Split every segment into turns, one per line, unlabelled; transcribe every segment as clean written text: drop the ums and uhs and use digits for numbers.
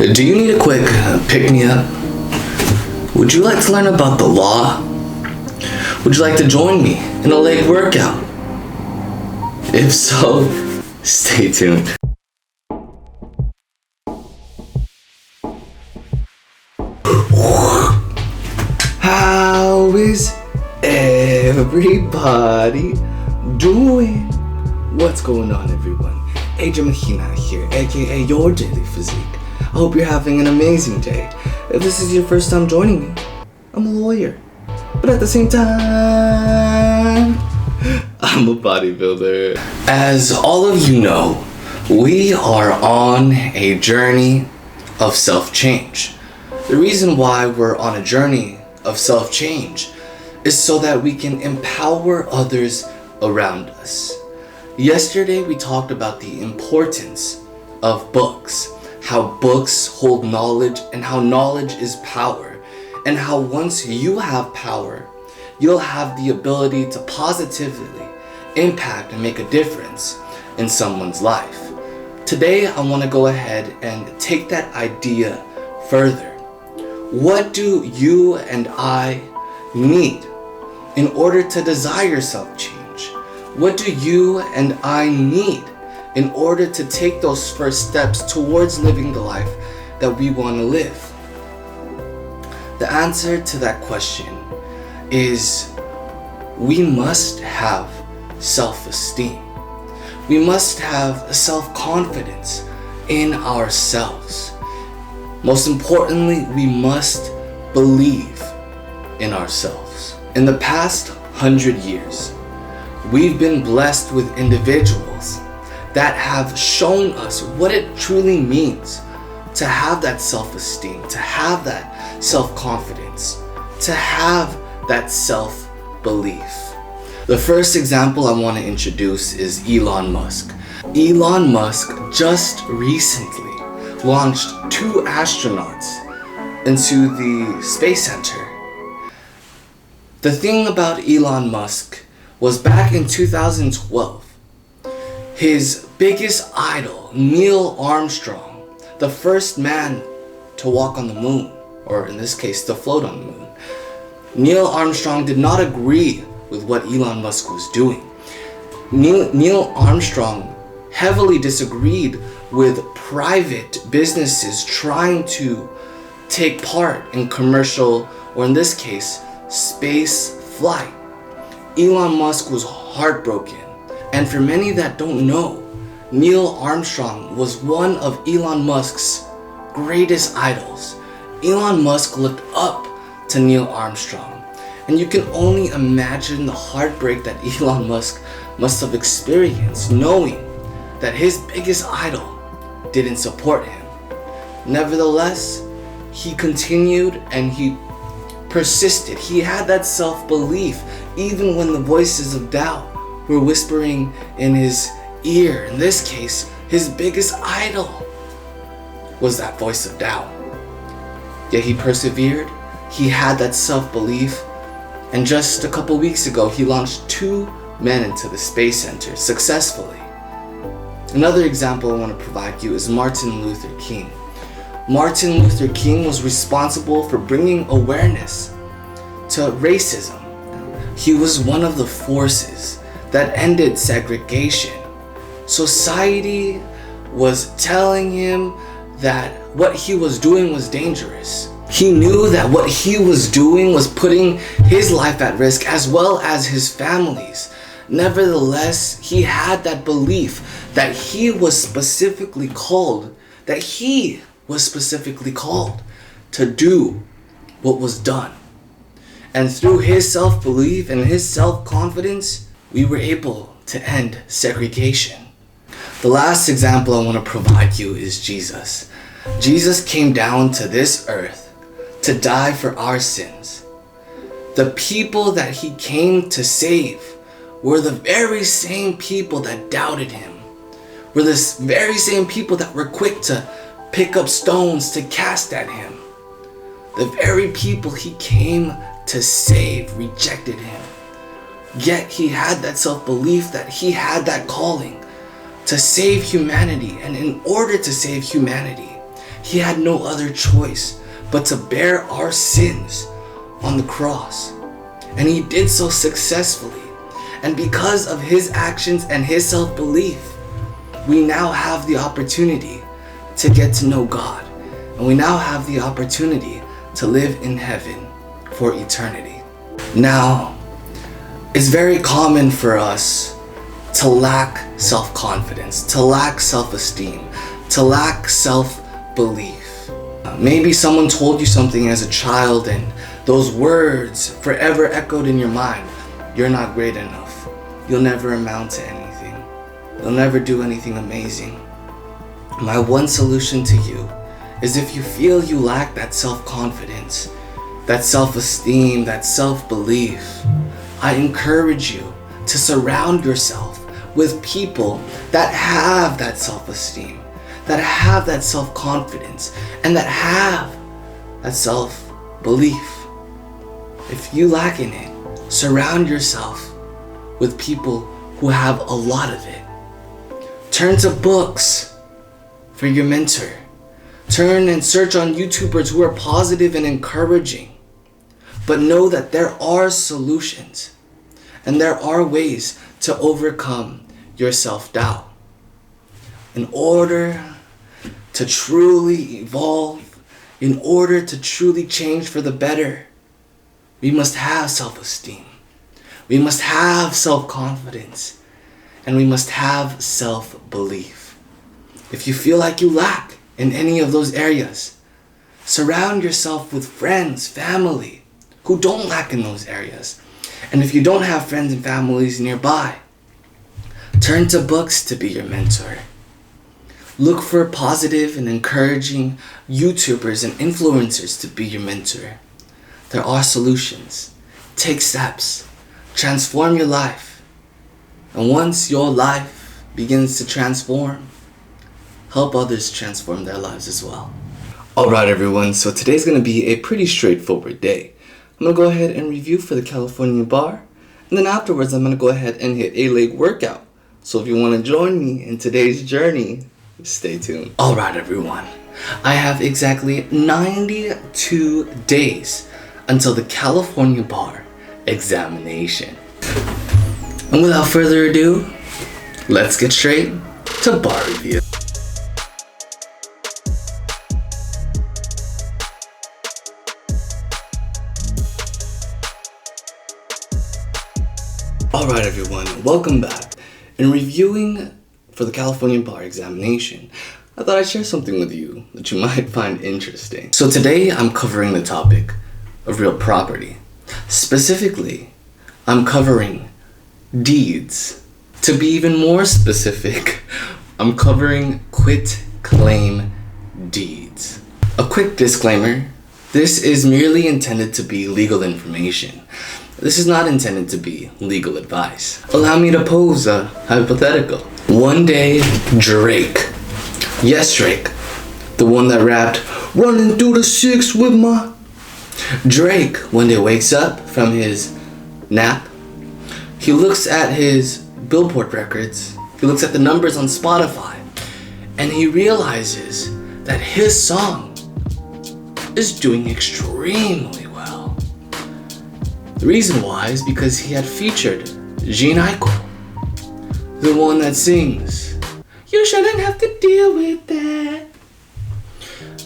Do you need a quick pick-me-up? Would you like to learn about the law? Would you like to join me in a leg workout? If so, stay tuned. How is everybody doing? What's going on, everyone? 𝐋𝐄𝐆𝐀𝐋 here, aka your daily physique. I hope you're having an amazing day. If this is your first time joining me, I'm a lawyer, but at the same time, I'm a bodybuilder. As all of you know, we are on a journey of self-change. The reason why we're on a journey of self-change is so that we can empower others around us. Yesterday we talked about the importance of books, how books hold knowledge and how knowledge is power, and how once you have power, you'll have the ability to positively impact and make a difference in someone's life. Today I want to go ahead and take that idea further. What do you and I need in order to desire self-change? What do you and I need in order to take those first steps towards living the life that we want to live? The answer to that question is we must have self-esteem. We must have self-confidence in ourselves. Most importantly, we must believe in ourselves. In the past 100 years, we've been blessed with individuals that have shown us what it truly means to have that self-esteem, to have that self-confidence, to have that self-belief. The first example I want to introduce is Elon Musk. Elon Musk just recently launched 2 astronauts into the Space Center. The thing about Elon Musk was back in 2012, his biggest idol, Neil Armstrong, the first man to walk on the moon, or in this case, to float on the moon. Neil Armstrong did not agree with what Elon Musk was doing. Neil Armstrong heavily disagreed with private businesses trying to take part in commercial, or in this case, space flight. Elon Musk was heartbroken. And for many that don't know, Neil Armstrong was one of Elon Musk's greatest idols. Elon Musk looked up to Neil Armstrong. And you can only imagine the heartbreak that Elon Musk must have experienced knowing that his biggest idol didn't support him. Nevertheless, he continued and he persisted. He had that self-belief even when the voices of doubt were whispering in his ear. In this case, his biggest idol was that voice of doubt. Yet he persevered, he had that self-belief, and just a couple weeks ago, he launched 2 men into the Space Center successfully. Another example I want to provide you is Martin Luther King. Martin Luther King was responsible for bringing awareness to racism. He was one of the forces that ended segregation. Society was telling him that what he was doing was dangerous. He knew that what he was doing was putting his life at risk as well as his family's. Nevertheless, he had that belief that he was specifically called, to do what was done. And through his self-belief and his self-confidence, we were able to end segregation. The last example I want to provide you is Jesus. Jesus came down to this earth to die for our sins. The people that he came to save were the very same people that doubted him, were the very same people that were quick to pick up stones to cast at him. The very people he came to save rejected him. Yet he had that self-belief that he had that calling to save humanity. And in order to save humanity, He had no other choice but to bear our sins on the cross. And he did so successfully. And because of his actions and his self-belief, we now have the opportunity to get to know God. And we now have the opportunity to live in heaven for eternity. Now, it's very common for us to lack self-confidence, to lack self-esteem, to lack self-belief. Maybe someone told you something as a child and those words forever echoed in your mind. You're not great enough. You'll never amount to anything. You'll never do anything amazing. My one solution to you is, if you feel you lack that self-confidence, that self-esteem, that self-belief, I encourage you to surround yourself with people that have that self-esteem, that have that self-confidence, and that have that self-belief. If you lack in it, surround yourself with people who have a lot of it. Turn to books for your mentor. Turn and search on YouTubers who are positive and encouraging. But know that there are solutions and there are ways to overcome your self-doubt. In order to truly evolve, in order to truly change for the better, we must have self-esteem. We must have self-confidence. And we must have self-belief. If you feel like you lack in any of those areas, surround yourself with friends, family, who don't lack in those areas. And if you don't have friends and families nearby, turn to books to be your mentor. Look for positive and encouraging YouTubers and influencers to be your mentor. There are solutions. Take steps. Transform your life. And once your life begins to transform, help others transform their lives as well. Alright everyone, so today's going to be a pretty straightforward day. I'm going to go ahead and review for the California bar. And then afterwards I'm going to go ahead and hit a leg workout. So if you want to join me in today's journey, stay tuned. Alright everyone, I have exactly 92 days until the California bar examination. And without further ado, let's get straight to bar review. Alright everyone, welcome back. In reviewing for the California bar examination, I thought I'd share something with you that you might find interesting. So today I'm covering the topic of real property. Specifically, I'm covering deeds. To be even more specific, I'm covering quit-claim deeds. A quick disclaimer, this is merely intended to be legal information. This is not intended to be legal advice. Allow me to pose a hypothetical. One day, Drake. Yes, Drake. The one that rapped, "Running through the six with my..." Drake one day wakes up from his nap. He looks at his Billboard records. He looks at the numbers on Spotify. And he realizes that his song is doing extremely well. The reason why is because he had featured 𝐋𝐄𝐆, the one that sings, "You shouldn't have to deal with that."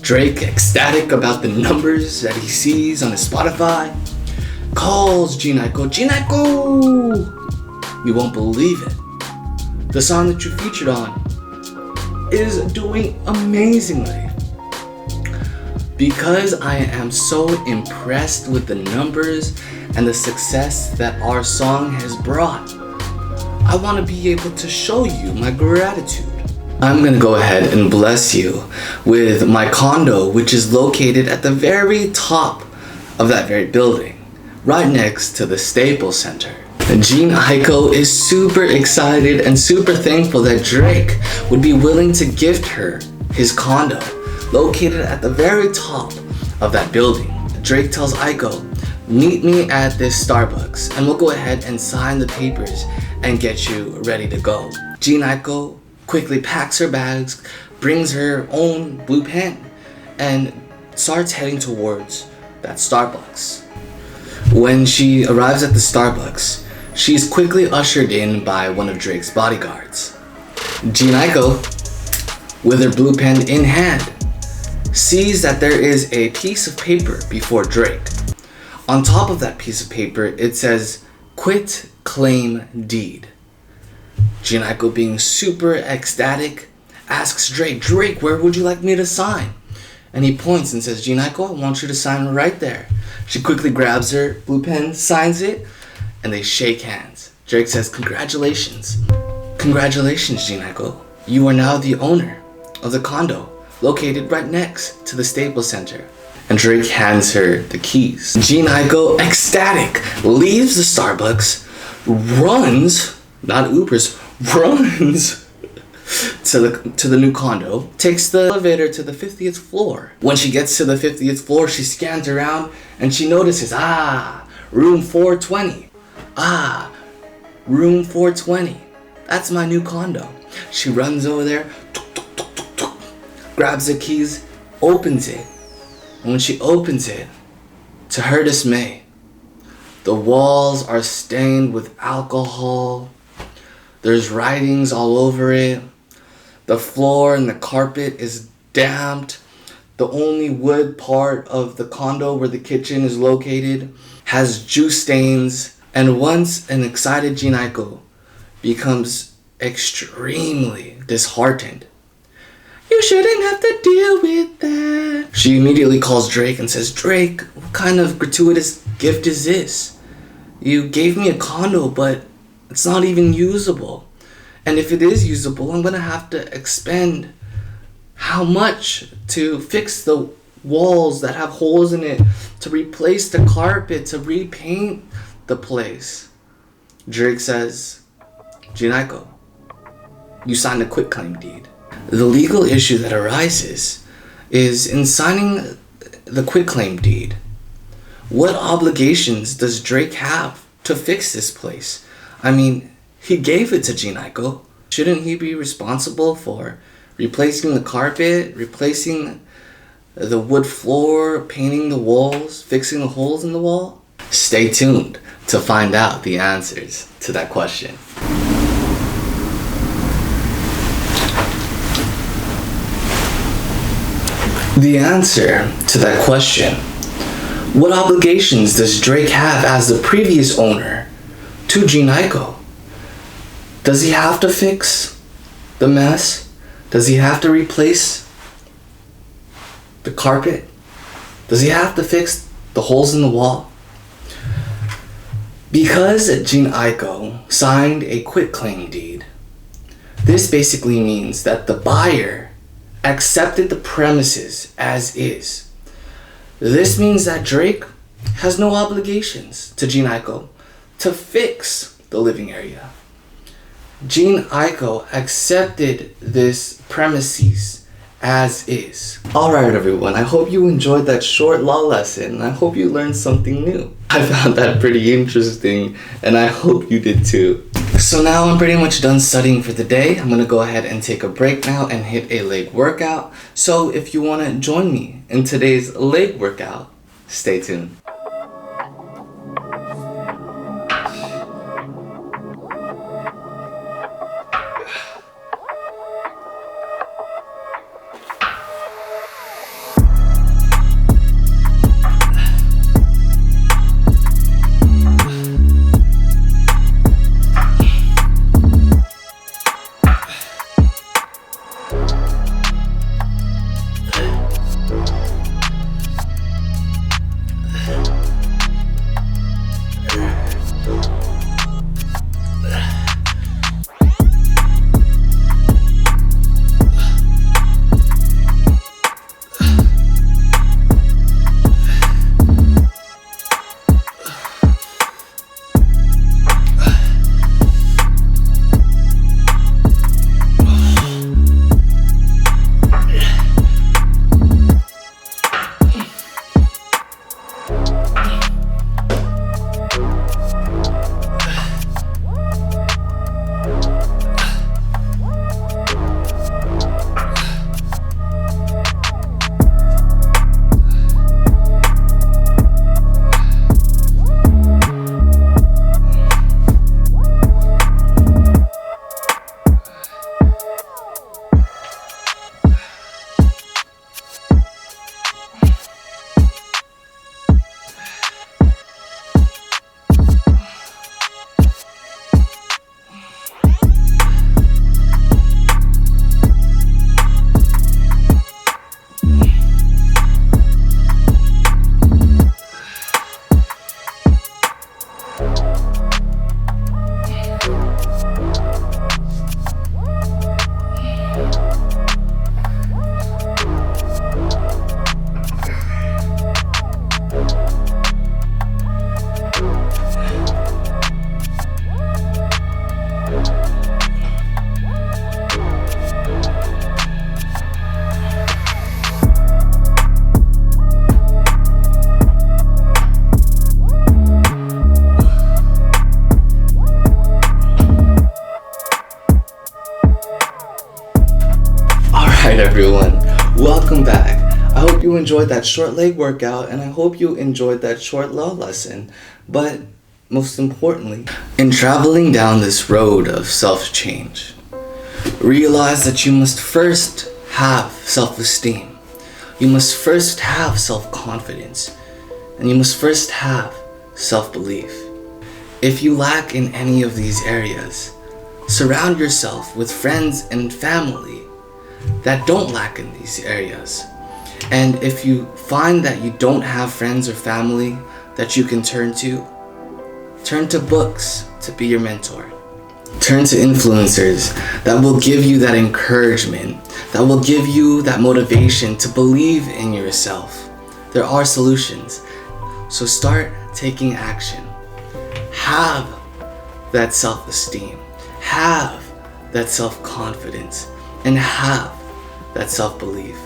Drake, ecstatic about the numbers that he sees on his Spotify, calls 𝐋𝐄𝐆, "𝐋𝐄𝐆, you won't believe it. The song that you featured on is doing amazingly." Because I am so impressed with the numbers and the success that our song has brought, I want to be able to show you my gratitude. I'm gonna go ahead and bless you with my condo, which is located at the very top of that very building, right next to the Staples Center. 𝐋𝐄𝐆 is super excited and super thankful that Drake would be willing to gift her his condo, located at the very top of that building. Drake tells 𝐋𝐄, "Meet me at this Starbucks and we'll go ahead and sign the papers and get you ready to go." 𝐋𝐄𝐆 quickly packs her bags, brings her own blue pen, and starts heading towards that Starbucks. When she arrives at the Starbucks, she is quickly ushered in by one of Drake's bodyguards. 𝐋𝐄, with her blue pen in hand, sees that there is a piece of paper before Drake. On top of that piece of paper, it says, "Quit Claim Deed." 𝐋𝐄, being super ecstatic, asks Drake, where would you like me to sign? And he points and says, 𝐋𝐄, I want you to sign right there. She quickly grabs her blue pen, signs it, and they shake hands. Drake says, "Congratulations. Congratulations, 𝐋𝐄. You are now the owner of the condo located right next to the Staples Center." And Drake hands her the keys. 𝐋𝐄, ecstatic, leaves the Starbucks, runs, not Ubers, runs to the new condo, takes the elevator to the 50th floor. When she gets to the 50th floor, she scans around and she notices, room 420. Room 420. That's my new condo. She runs over there, grabs the keys, opens it. And when she opens it, to her dismay, the walls are stained with alcohol. There's writings all over it. The floor and the carpet is damped. The only wood part of the condo where the kitchen is located has juice stains. And once an excited 𝐋𝐄 becomes extremely disheartened, "You shouldn't have to deal with that." She immediately calls Drake and says, "Drake, what kind of gratuitous gift is this? You gave me a condo, but it's not even usable. And if it is usable, I'm gonna have to expend how much to fix the walls that have holes in it, to replace the carpet, to repaint the place." Drake says, "𝐋𝐄, you signed a quitclaim deed." The legal issue that arises is in signing the quitclaim deed, what obligations does Drake have to fix this place? I mean, he gave it to 𝐋𝐄. Shouldn't he be responsible for replacing the carpet, replacing the wood floor, painting the walls, fixing the holes in the wall? Stay tuned to find out the answers to that question. The answer to that question: what obligations does Drake have as the previous owner to 𝐋𝐄? Does he have to fix the mess? Does he have to replace the carpet? Does he have to fix the holes in the wall? Because 𝐋𝐄 signed a quitclaim deed, this basically means that the buyer accepted the premises as is. This means that Drake has no obligations to 𝐋𝐄 to fix the living area. 𝐋𝐄 accepted this premises as is. Alright everyone, I hope you enjoyed that short law lesson. I hope you learned something new. I found that pretty interesting and I hope you did too. So now I'm pretty much done studying for the day. I'm gonna go ahead and take a break now and hit a leg workout. So if you wanna join me in today's leg workout, stay tuned. I hope you enjoyed that short leg workout, and I hope you enjoyed that short law lesson. But most importantly, in traveling down this road of self-change, realize that you must first have self-esteem. You must first have self-confidence. And you must first have self-belief. If you lack in any of these areas, surround yourself with friends and family that don't lack in these areas. And if you find that you don't have friends or family that you can turn to books to be your mentor. Turn to influencers that will give you that encouragement, that will give you that motivation to believe in yourself. There are solutions. So start taking action. Have that self-esteem. Have that self-confidence. And have that self-belief.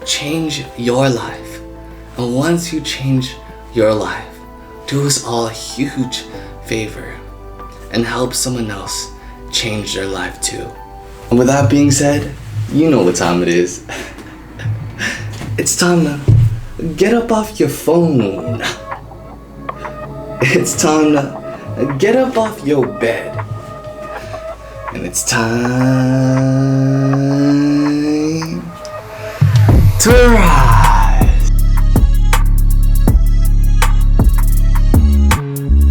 Change your life. And once you change your life, do us all a huge favor and help someone else change their life too. And with that being said, you know what time it is. It's time to get up off your phone. It's time to get up off your bed. And it's time to rise.